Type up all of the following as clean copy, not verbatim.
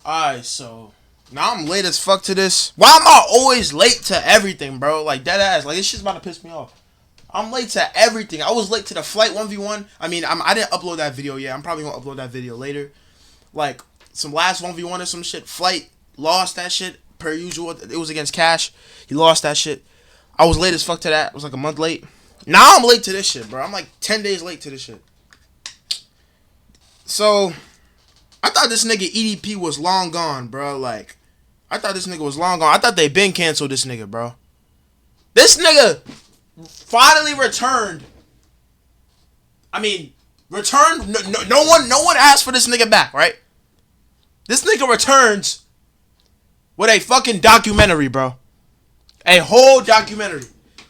Alright, so now I'm late as fuck to this. Why am I always late to everything, bro? Like, dead ass. Like, this shit's about to piss me off. I'm late to everything. I was late to the flight 1v1. I mean, I didn't upload that video yet. I'm probably gonna upload that video later. Like, some last 1v1 or some shit. Flight lost that shit, per usual. It was against Cash. He lost that shit. I was late as fuck to that. I was like a month late. Now I'm late to this shit, bro. I'm like 10 days late to this shit. So, I thought this nigga EDP was long gone, bro. Like, I thought this nigga was long gone. I thought they been canceled this nigga, bro. This nigga finally returned. I mean, returned. No one asked for this nigga back, right? This nigga returns with a fucking documentary, bro. A whole documentary.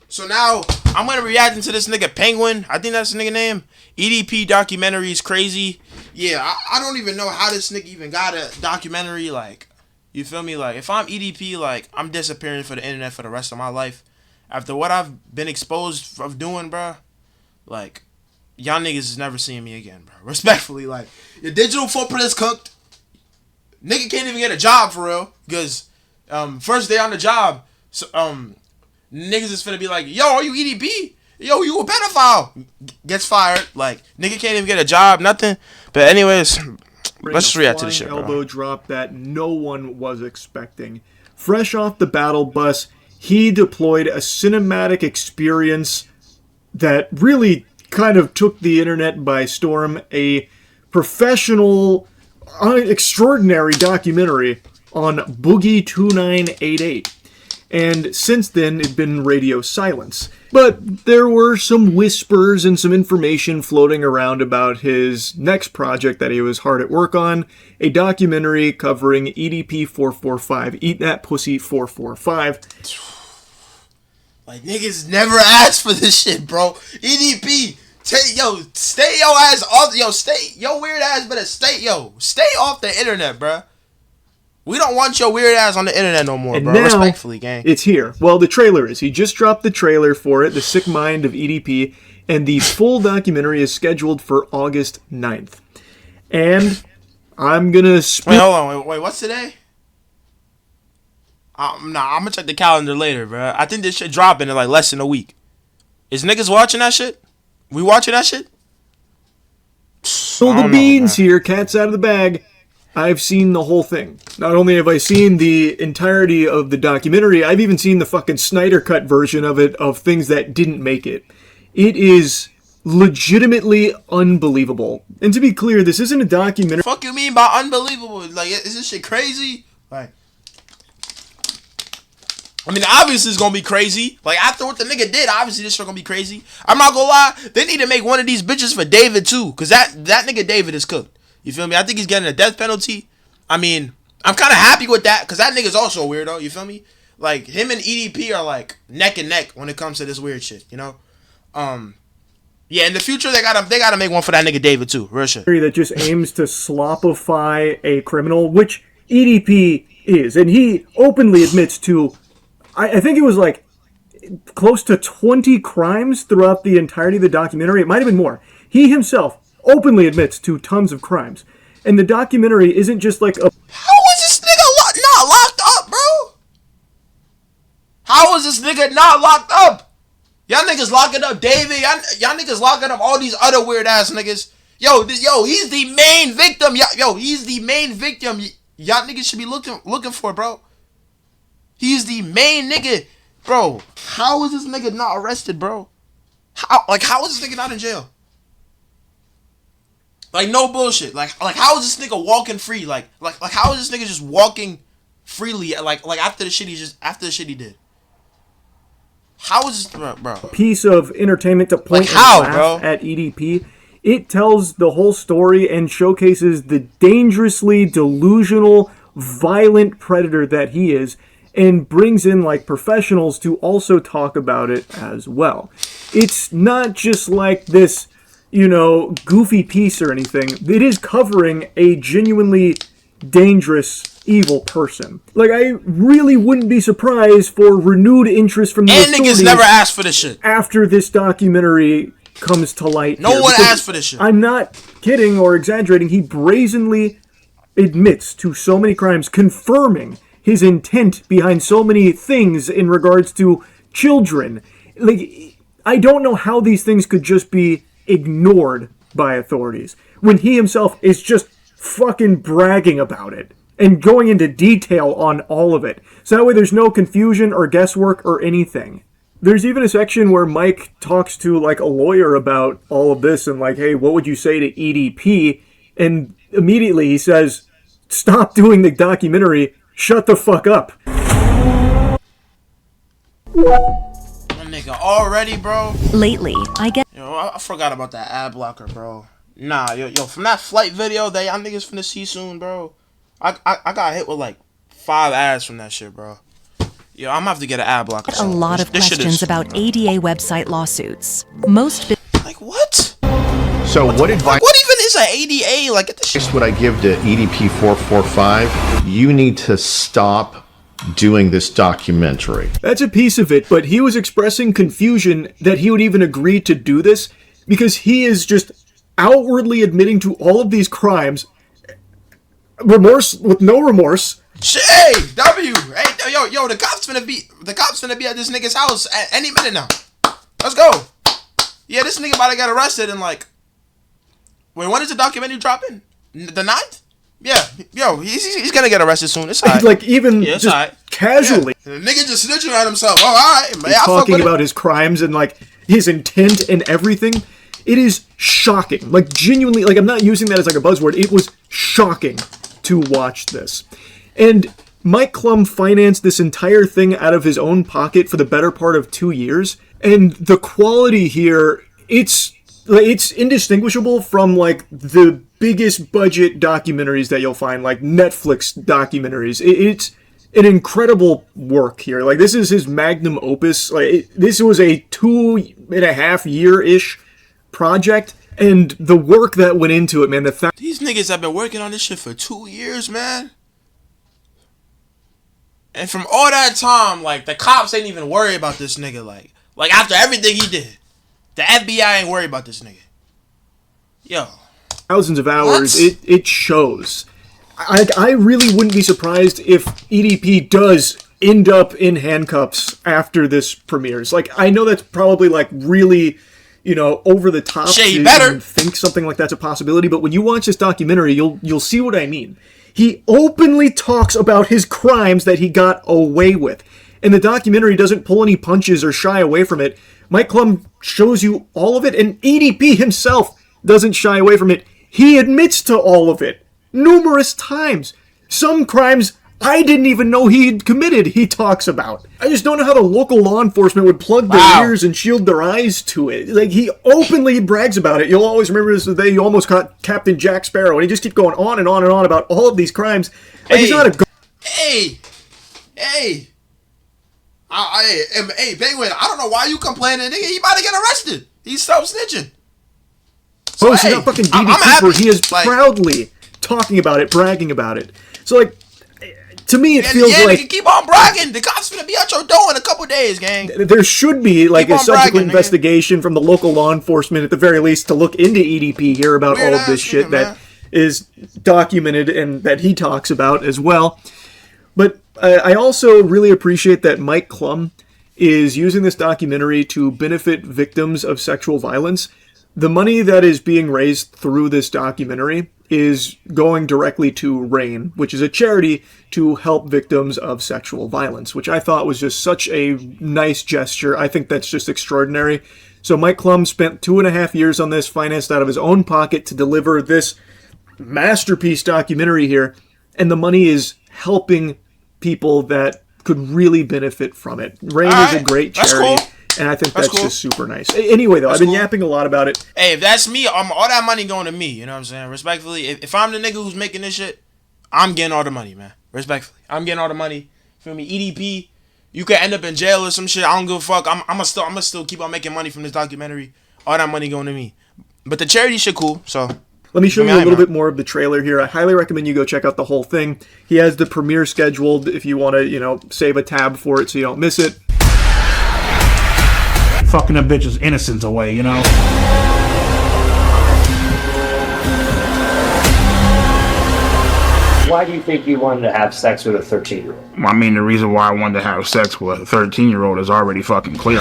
So now I'm gonna react into this nigga Penguin. I think that's the nigga name. EDP documentary is crazy. Yeah, I don't even know how this nigga even got a documentary. Like, you feel me? Like, if I'm EDP, like, I'm disappearing for the internet for the rest of my life. After what I've been exposed of doing, bro. Like, y'all niggas is never seeing me again, bro. Respectfully, like, your digital footprint is cooked. Nigga can't even get a job for real. Because first day on the job, so, niggas is finna be like, yo, are you EDP? Yo, you a pedophile. Gets fired. Like, nigga can't even get a job, nothing. But anyways, let's just react to the shit, bro. Elbow drop that no one was expecting. Fresh off the battle bus, he deployed a cinematic experience that really kind of took the internet by storm. A professional, extraordinary documentary on Boogie 2988. And since then, it'd been radio silence. But there were some whispers and some information floating around about his next project that he was hard at work on, a documentary covering EDP 445, Eat That Pussy 445. Like, niggas never asked for this shit, bro. EDP, stay your ass off, stay, your weird ass better stay off the internet, bro. We don't want your weird ass on the internet no more, and bro. Now, respectfully, gang. It's here. Well, the trailer is. He just dropped the trailer for it, The Sick Mind of EDP, and the full documentary is scheduled for August 9th. And I'm gonna Wait, hold on. Wait, what's today? I'm gonna check the calendar later, bro. I think this shit dropping in like less than a week. Is niggas watching that shit? We watching that shit? So the beans here, cat's out of the bag. I've seen the whole thing. Not only have I seen the entirety of the documentary, I've even seen the fucking Snyder Cut version of it, of things that didn't make it. It is legitimately unbelievable. And to be clear, this isn't a documentary. Fuck you mean by unbelievable? Like, is this shit crazy? Like, I mean, obviously it's gonna be crazy. Like, after what the nigga did, obviously this shit gonna be crazy. I'm not gonna lie, they need to make one of these bitches for David too, cause that nigga David is cooked. You feel me? I think he's getting a death penalty. I mean, I'm kind of happy with that, because that nigga's also a weirdo. You feel me? Like, him and EDP are, like, neck and neck when it comes to this weird shit, you know? Yeah, in the future, they gotta make one for that nigga David, too. Real shit. That just aims to slopify a criminal, which EDP is. And he openly admits to, I think it was, like, close to 20 crimes throughout the entirety of the documentary. It might have been more. He himself openly admits to tons of crimes. And the documentary isn't just like a... How is this nigga not locked up, bro? How is this nigga not locked up? Y'all niggas locking up David. Y'all niggas locking up all these other weird ass niggas. Yo, he's the main victim. Yo, he's the main victim. Y'all niggas should be looking for, bro. He's the main nigga. Bro, how is this nigga not arrested, bro? How is this nigga not in jail? Like, no bullshit. Like how is this nigga walking free? Like how is this nigga just walking freely? Like after the shit he did. How is this, bro? Piece of entertainment to point at EDP. It tells the whole story and showcases the dangerously delusional, violent predator that he is, and brings in like professionals to also talk about it as well. It's not just like this, goofy piece or anything. It is covering a genuinely dangerous, evil person. Like, I really wouldn't be surprised for renewed interest from the authorities. And niggas never asked for this shit. After this documentary comes to light. No one asked for this shit. I'm not kidding or exaggerating. He brazenly admits to so many crimes, confirming his intent behind so many things in regards to children. Like, I don't know how these things could just be ignored by authorities when he himself is just fucking bragging about it and going into detail on all of it. So that way there's no confusion or guesswork or anything. There's even a section where Mike talks to, like, a lawyer about all of this and, like, hey, what would you say to EDP? And immediately he says, stop doing the documentary, shut the fuck up. My nigga, already, bro? Lately, I get... Yo, I forgot about that ad blocker, bro. Nah, yo, from that flight video that y'all niggas finna see soon, bro, I got hit with, like, 5 ads from that shit, bro. Yo, I'm gonna have to get an ad blocker. A lot of questions about ADA website lawsuits. Most... Like, what? So what advice What even is an ADA? Like, get this shit. would I give to EDP 445? You need to stop doing this documentary. That's a piece of it, but he was expressing confusion that he would even agree to do this because he is just outwardly admitting to all of these crimes, with no remorse. Hey, W. Hey, yo, the cops finna be at this nigga's house at any minute now. Let's go. Yeah, this nigga about to get arrested and, like, wait, when is the documentary dropping? The 9th? Yeah, yo, he's gonna get arrested soon. It's alright. Like, even just casually. Yeah. The nigga just snitching on himself. Oh, alright, man. Talking about his crimes and, like, his intent and everything. It is shocking. Like, genuinely, like, I'm not using that as, like, a buzzword. It was shocking to watch this. And Mike Klum financed this entire thing out of his own pocket for the better part of 2 years. And the quality here, it's indistinguishable from, like, the biggest budget documentaries that you'll find, like Netflix documentaries. It's an incredible work here. Like, this is his magnum opus. Like, this was a 2.5 year-ish project. And the work that went into it, man, these niggas have been working on this shit for 2 years, man. And from all that time, like, the cops ain't even worried about this nigga. Like after everything he did, the FBI ain't worried about this nigga. Yo. Thousands of hours, it shows. I really wouldn't be surprised if EDP does end up in handcuffs after this premieres. Like, I know that's probably, like, really, over the top to even think something like that's a possibility, but when you watch this documentary, you'll see what I mean. He openly talks about his crimes that he got away with. And the documentary doesn't pull any punches or shy away from it. Mike Klum shows you all of it, and EDP himself doesn't shy away from it. He admits to all of it numerous times. Some crimes I didn't even know he'd committed, he talks about. I just don't know how the local law enforcement would plug their ears and shield their eyes to it. Like, he openly brags about it. You'll always remember this the day you almost caught Captain Jack Sparrow, and he just keeps going on and on and on about all of these crimes. Like, he's not a... Hey, Penguin, I don't know why you complaining, nigga. He about to get arrested. He's self-snitching. So, he's not fucking DDP, where he is proudly talking about it, bragging about it. So, like, to me, it feels like... Yeah, keep on bragging. The cops finna be at your door in a couple days, gang. There should be, like, a subsequent investigation from the local law enforcement, at the very least, to look into EDP here about all of this shit that is documented and that he talks about as well. But I also really appreciate that Mike Klum is using this documentary to benefit victims of sexual violence. The money that is being raised through this documentary is going directly to RAIN, which is a charity to help victims of sexual violence, which I thought was just such a nice gesture. I think that's just extraordinary. So Mike Klum spent 2.5 years on this, financed out of his own pocket to deliver this masterpiece documentary here, and the money is helping people that could really benefit from it. RAIN is a great charity. Cool. And I think that's just super nice. Anyway, though, I've been yapping a lot about it. Hey, if that's me, all that money going to me. You know what I'm saying? Respectfully, if I'm the nigga who's making this shit, I'm getting all the money, man. Respectfully. I'm getting all the money. Feel me? EDP, you could end up in jail or some shit. I don't give a fuck. I'm gonna still keep on making money from this documentary. All that money going to me. But the charity shit cool, so... Let me show you a little bit more of the trailer here. I highly recommend you go check out the whole thing. He has the premiere scheduled if you want to, save a tab for it so you don't miss it. Fucking a bitch's innocence away, why do you think you wanted to have sex with a 13-year-old? I mean, the reason why I wanted to have sex with a 13-year-old is already fucking clear.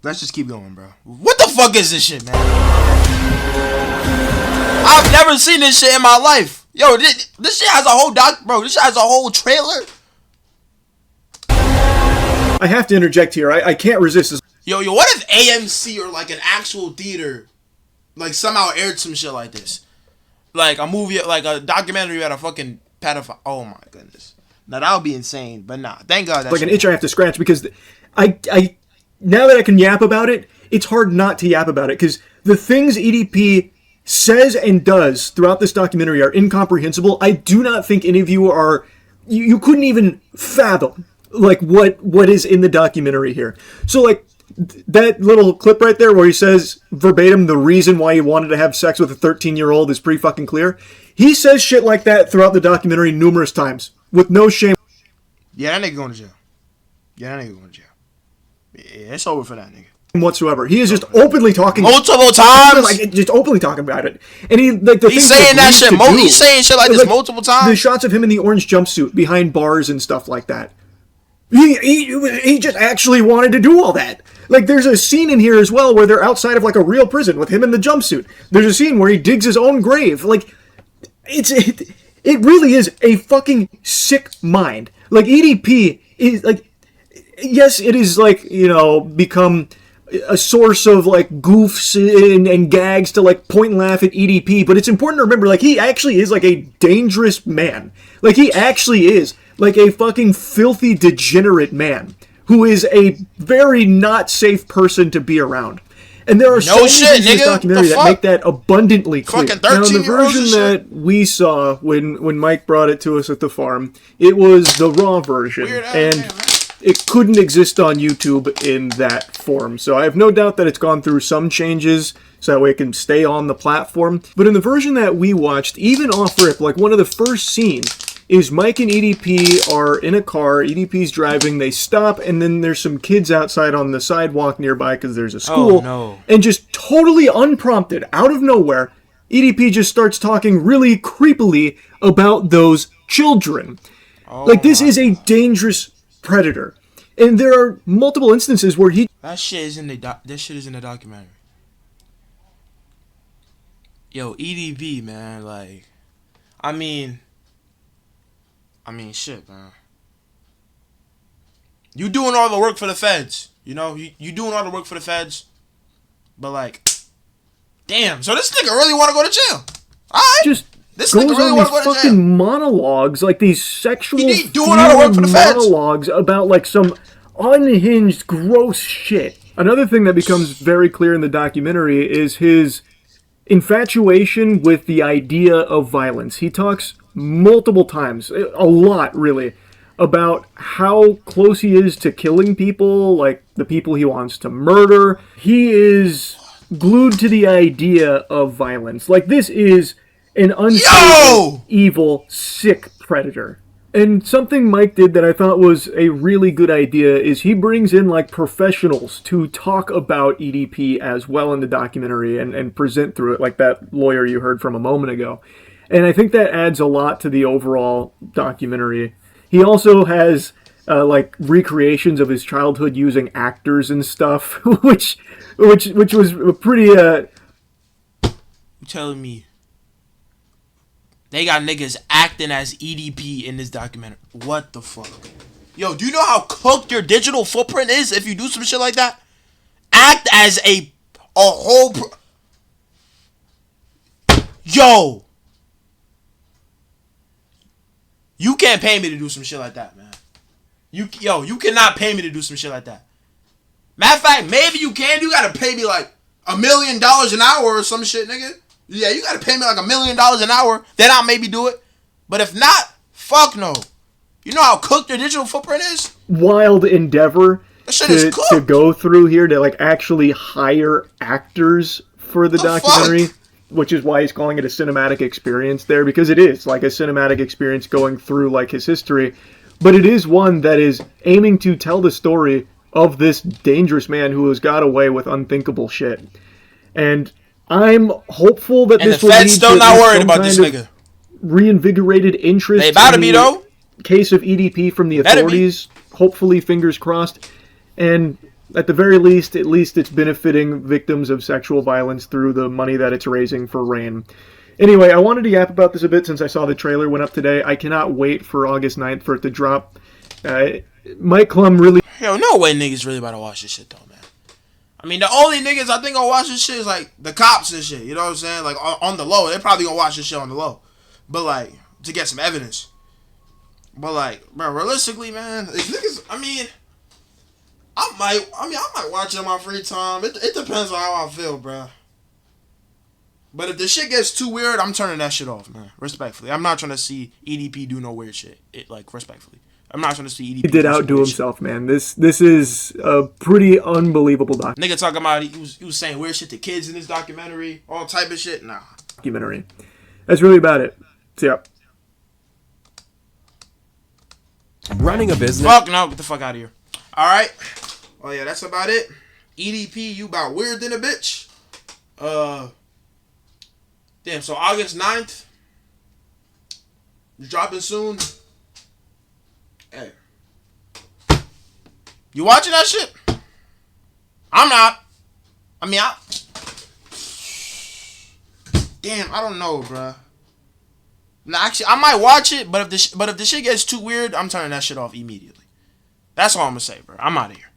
Let's just keep going, bro. What the fuck is this shit, man? I've never seen this shit in my life. Yo, this shit has a whole bro. This shit has a whole trailer. I have to interject here. I can't resist this. Yo, what if AMC or like an actual theater, like somehow aired some shit like this, like a movie, like a documentary about a fucking pedophile? Oh my goodness, now that would be insane. But nah, thank God that's like an itch I have to scratch, because I now that I can yap about it, it's hard not to yap about it, because the things EDP says and does throughout this documentary are incomprehensible. I do not think any of you are, you couldn't even fathom like what is in the documentary here. So like that little clip right there where he says verbatim the reason why he wanted to have sex with a 13-year-old is pretty fucking clear. He says shit like that throughout the documentary numerous times with no shame. Yeah, that nigga going to jail. Yeah, it's over for that nigga. Whatsoever. He is just openly talking multiple times, like just openly talking about it, and he's saying that shit. He's saying shit like this multiple times. The shots of him in the orange jumpsuit behind bars and stuff like that. He just actually wanted to do all that. Like, there's a scene in here as well where they're outside of like a real prison with him in the jumpsuit. There's a scene where he digs his own grave. Like, it really is a fucking sick mind. Like, EDP is like, yes, it is like, you know, become a source of like goofs and gags to like point and laugh at EDP, but it's important to remember, like, he actually is like a dangerous man. Like, he actually is like a fucking filthy degenerate man who is a very not safe person to be around. And there are so many things in this documentary that make that abundantly clear. Now, the version that we saw when Mike brought it to us at the farm, it was the raw version, and it couldn't exist on YouTube in that form. So I have no doubt that it's gone through some changes so that way it can stay on the platform. But in the version that we watched, even off rip, like one of the first scenes is Mike and EDP are in a car, EDP's driving, they stop, and then there's some kids outside on the sidewalk nearby because there's a school. Oh, no. And just totally unprompted, out of nowhere, EDP just starts talking really creepily about those children. Oh, like, this is a dangerous predator. And there are multiple instances where that shit is in the documentary. Yo, EDP, man, like, I mean, shit, man. You doing all the work for the feds, you know? You doing all the work for the feds, but like, damn. So this nigga really want to go to jail? All right. This goes nigga really on want to these go to fucking jail. monologues, like these sexual doing all the work for the feds. monologues about like some unhinged, gross shit. Another thing that becomes very clear in the documentary is his infatuation with the idea of violence. He talks multiple times, a lot really, about how close he is to killing people, like the people he wants to murder. He is glued to the idea of violence. Like, this is an unstable, evil, sick predator. And something Mike did that I thought was a really good idea is he brings in like professionals to talk about EDP as well in the documentary and present through it, like that lawyer you heard from a moment ago. And I think that adds a lot to the overall documentary. He also has like recreations of his childhood using actors and stuff, which was a pretty. You telling me they got niggas acting as EDP in this documentary? What the fuck? Yo, do you know how cooked your digital footprint is if you do some shit like that? Act as a whole. Yo. You can't pay me to do some shit like that, man. You cannot pay me to do some shit like that. Matter of fact, maybe you can. You gotta pay me like $1 million an hour or some shit, nigga. Yeah, you gotta pay me like $1 million an hour. Then I'll maybe do it. But if not, fuck no. You know how cooked your digital footprint is? Wild endeavor to go through here to like actually hire actors for the documentary. Fuck? Which is why he's calling it a cinematic experience there, because it is like a cinematic experience going through like his history. But it is one that is aiming to tell the story of this dangerous man who has got away with unthinkable shit. And I'm hopeful that And the this will Fed's lead still to not worried some about this kind of nigga. reinvigorated interest They about to in be, the though. case of EDP from the Better be. authorities. Hopefully, fingers crossed. And at the very least, it's benefiting victims of sexual violence through the money that it's raising for RAIN. Anyway, I wanted to yap about this a bit since I saw the trailer went up today. I cannot wait for August 9th for it to drop. Mike Klum really... Yo, no way niggas really about to watch this shit, though, man. I mean, the only niggas I think gonna watch this shit is, like, the cops and shit. You know what I'm saying? Like, on the low. They probably gonna watch this shit on the low. But, like, to get some evidence. But, like, bro, realistically, man, these niggas, I might watch it in my free time. It depends on how I feel, bro. But if the shit gets too weird, I'm turning that shit off, man. Respectfully. I'm not trying to see EDP do no weird shit. Respectfully. I'm not trying to see EDP did outdo himself, man. This is a pretty unbelievable Nigga talking about he was saying weird shit to kids in this documentary. All type of shit. Nah. documentary. That's really about it. So, yeah. Running a business. Fuck no. Get the fuck out of here. Alright. Oh yeah, that's about it. EDP, you about weird than a bitch. Damn, so August 9th. Dropping soon. Hey. You watching that shit? I'm not. Damn, I don't know, bruh. Nah, actually, I might watch it, but if the shit gets too weird, I'm turning that shit off immediately. That's all I'm gonna say, bro. I'm out of here.